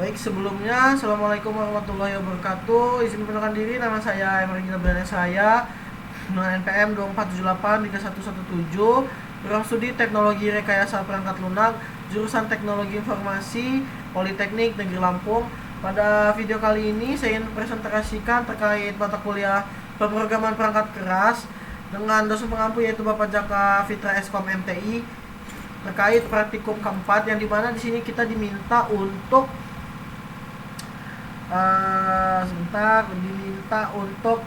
Baik, sebelumnya Assalamualaikum warahmatullahi wabarakatuh. Izin memperkenalkan diri, nama saya Emre Gina Brana saya dengan NPM 24783117, program studi Teknologi Rekayasa Perangkat Lunak, jurusan Teknologi Informasi, Politeknik Negeri Lampung. Pada video kali ini saya ingin presentasikan terkait mata kuliah pemrograman perangkat keras dengan dosen pengampu yaitu Bapak Jaka Fitra Eskom MTI terkait praktikum keempat, yang dimana di sini kita diminta untuk diminta untuk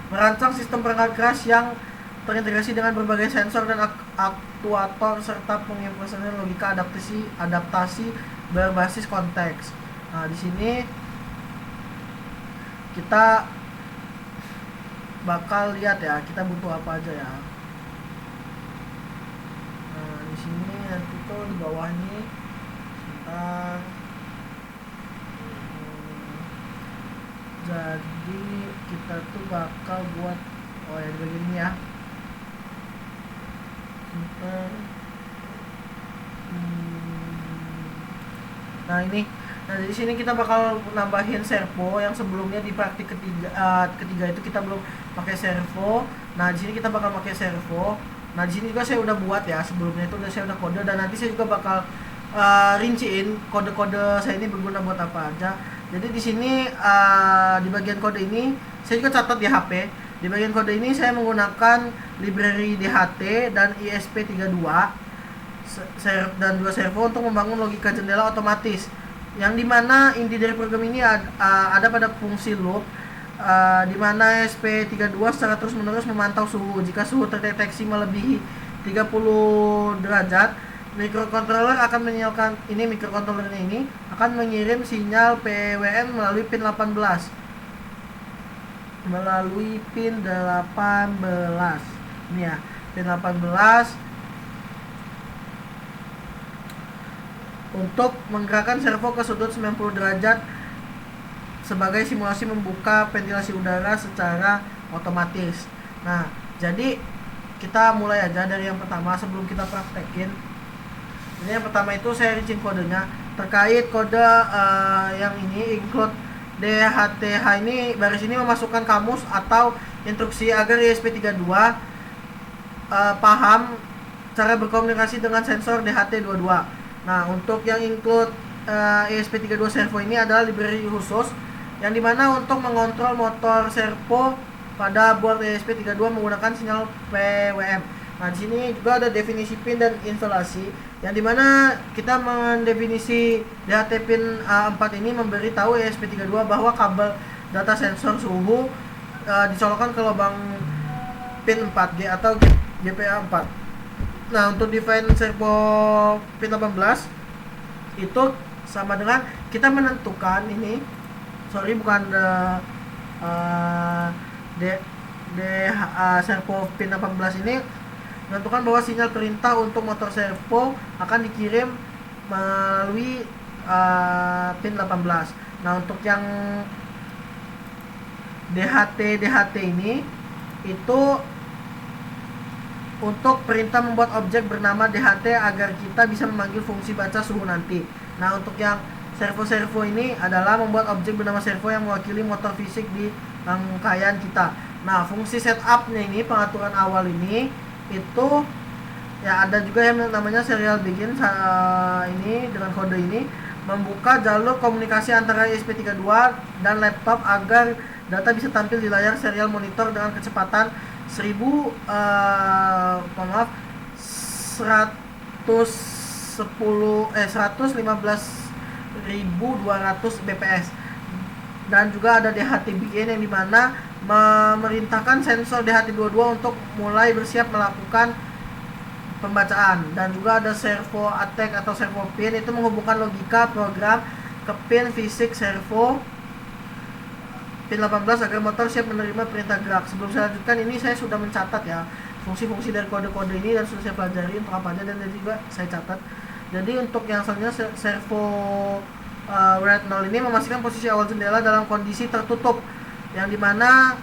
merancang sistem perangkat keras yang terintegrasi dengan berbagai sensor dan aktuator serta pengimplementasian logika adaptasi berbasis konteks. Nah, di sini kita bakal lihat ya, kita butuh apa aja ya. Nah, di sini nanti tuh di bawah ini sebentar. Jadi kita tuh bakal buat ya di bagian ini ya. Nah ini, nah di sini kita bakal nambahin servo yang sebelumnya di praktik ketiga itu kita belum pakai servo. Nah di sini kita bakal pakai servo. Nah di sini juga saya udah buat ya, sebelumnya itu saya udah kode, dan nanti saya juga bakal rinciin kode-kode saya ini berguna buat apa aja. Jadi di sini di bagian kode ini saya juga catat di HP. Di bagian kode ini saya menggunakan library DHT dan ISP32 dan dua servo untuk membangun logika jendela otomatis. Yang dimana inti dari program ini ada pada fungsi loop, di mana ISP32 secara terus-menerus memantau suhu. Jika suhu terdeteksi melebihi 30 derajat, mikrokontroler akan menyalakan mikrokontrolernya ini akan mengirim sinyal PWM melalui pin 18. Ini ya, pin 18 untuk menggerakkan servo ke sudut 90 derajat sebagai simulasi membuka ventilasi udara secara otomatis. Nah, jadi kita mulai aja dari yang pertama sebelum kita praktekin. Ini yang pertama itu saya rincin kodenya. Terkait kode yang ini include DHTH ini, baris ini memasukkan kamus atau instruksi agar ISP32 paham cara berkomunikasi dengan sensor DHT22. Nah, untuk yang include ISP32 servo ini adalah library khusus yang dimana untuk mengontrol motor servo pada board ISP32 menggunakan sinyal PWM. Nah, di sini juga ada definisi pin dan instalasi, yang dimana kita mendefinisi DHT pin 4 ini memberitahu ESP32 bahwa kabel data sensor suhu dicolokkan ke lubang pin 4G atau GPA 4. Nah, untuk define servo pin 18 itu sama dengan kita menentukan ini, servo pin 18 ini menentukan bahwa sinyal perintah untuk motor servo akan dikirim melalui pin 18. Nah, untuk yang DHT ini itu untuk perintah membuat objek bernama DHT agar kita bisa memanggil fungsi baca suhu nanti. Nah, untuk yang servo ini adalah membuat objek bernama servo yang mewakili motor fisik di rangkaian kita. Nah, fungsi setupnya ini, pengaturan awal ini itu ya ada juga yang namanya serial begin. Ini dengan kode ini membuka jalur komunikasi antara ISP32 dan laptop agar data bisa tampil di layar serial monitor dengan kecepatan 115.200 bps. Dan juga ada DHT begin yang dimana memerintahkan sensor DHT22 untuk mulai bersiap melakukan pembacaan. Dan juga ada servo attack atau servo pin, itu menghubungkan logika program ke pin fisik servo pin 18 agar motor siap menerima perintah gerak. Sebelum saya lanjutkan, ini saya sudah mencatat ya fungsi-fungsi dari kode-kode ini dan sudah saya pelajari untuk apa aja, dan juga saya catat. Jadi untuk yang selanjutnya, servo red 0 ini memastikan posisi awal jendela dalam kondisi tertutup, yang dimana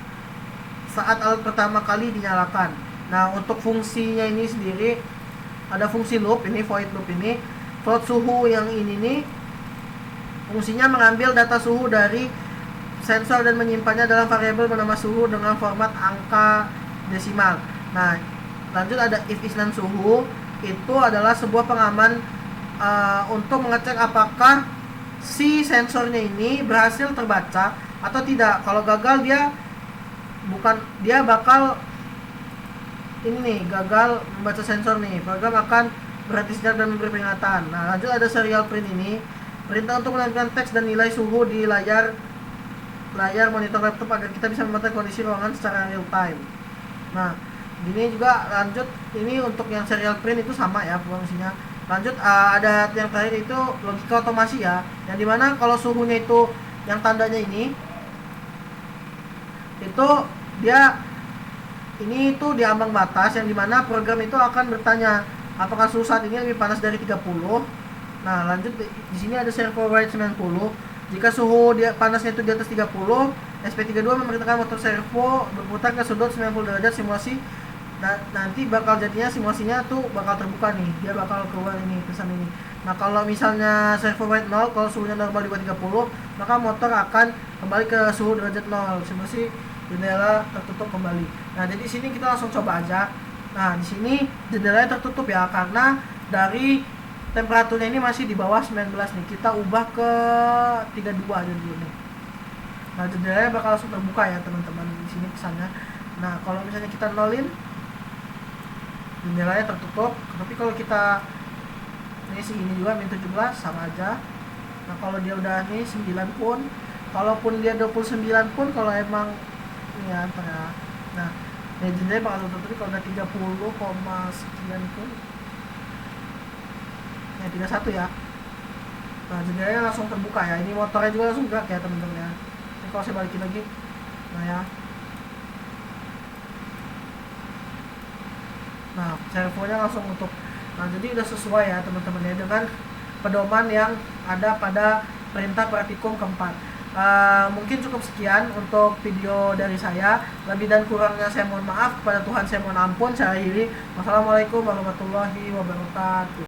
saat alat pertama kali dinyalakan. Nah, untuk fungsinya ini sendiri ada fungsi loop, ini void loop ini. Float suhu yang ini nih Fungsinya mengambil data suhu dari sensor dan menyimpannya dalam variabel bernama suhu dengan format angka desimal. Nah, lanjut ada if isnan suhu, itu adalah sebuah pengaman untuk mengecek apakah si sensornya ini berhasil terbaca atau tidak. Kalau gagal dia bakal ini nih, gagal membaca sensor nih, program akan berhenti sejenak dan memberi peringatan. Nah, lanjut ada serial print ini, perintah untuk menampilkan teks dan nilai suhu di layar monitor laptop agar kita bisa memantau kondisi ruangan secara real time. Nah, ini juga lanjut, ini untuk yang serial print itu sama ya fungsinya. Lanjut ada yang terakhir itu logika otomasi ya, yang dimana kalau suhunya itu yang tandanya ini itu dia ini itu di ambang batas, yang dimana program itu akan bertanya apakah suhu saat ini lebih panas dari 30. Nah, lanjut di sini ada servo write 90. Jika suhu panasnya itu di atas 30, SP32 memerintahkan motor servo berputar ke sudut 90 derajat simulasi. Nah, nanti bakal jadinya simulasinya tuh bakal terbuka nih, dia bakal keluar ini pesan ini. Nah, kalau misalnya servo write 0, kalau suhunya normal di bawah 30, maka motor akan kembali ke suhu derajat 0. Simulasi jendela tertutup kembali. Nah, jadi di sini kita langsung coba aja. Nah, di sini jendelanya tertutup ya, karena dari temperaturnya ini masih di bawah 19 nih. Kita ubah ke 32 aja dulu nih. Nah, jendelanya bakal langsung terbuka ya, teman-teman. Di sini pesannya. Nah, kalau misalnya kita nolin, jendelanya tertutup. Tapi kalau kita ini segini juga min 17 sama aja. Nah, kalau dia udah nih 9 pun, kalaupun dia 29 pun, kalau emang ini ya antara, nah jendelanya bakal tertutup. Kalau udah 30, sekian pun ya 31 ya. Nah, jendelanya langsung terbuka ya. Ini motornya juga langsung gerak ya, teman-teman ya. Ini kalau saya balikin lagi, nah ya. Nah, servonya langsung untuk. Nah, jadi udah sesuai ya, teman-teman ya, dengan pedoman yang ada pada perintah praktikum keempat. Mungkin cukup sekian untuk video dari saya. Lebih dan kurangnya saya mohon maaf, kepada Tuhan saya mohon ampun. Saya akhiri. Wassalamualaikum warahmatullahi wabarakatuh.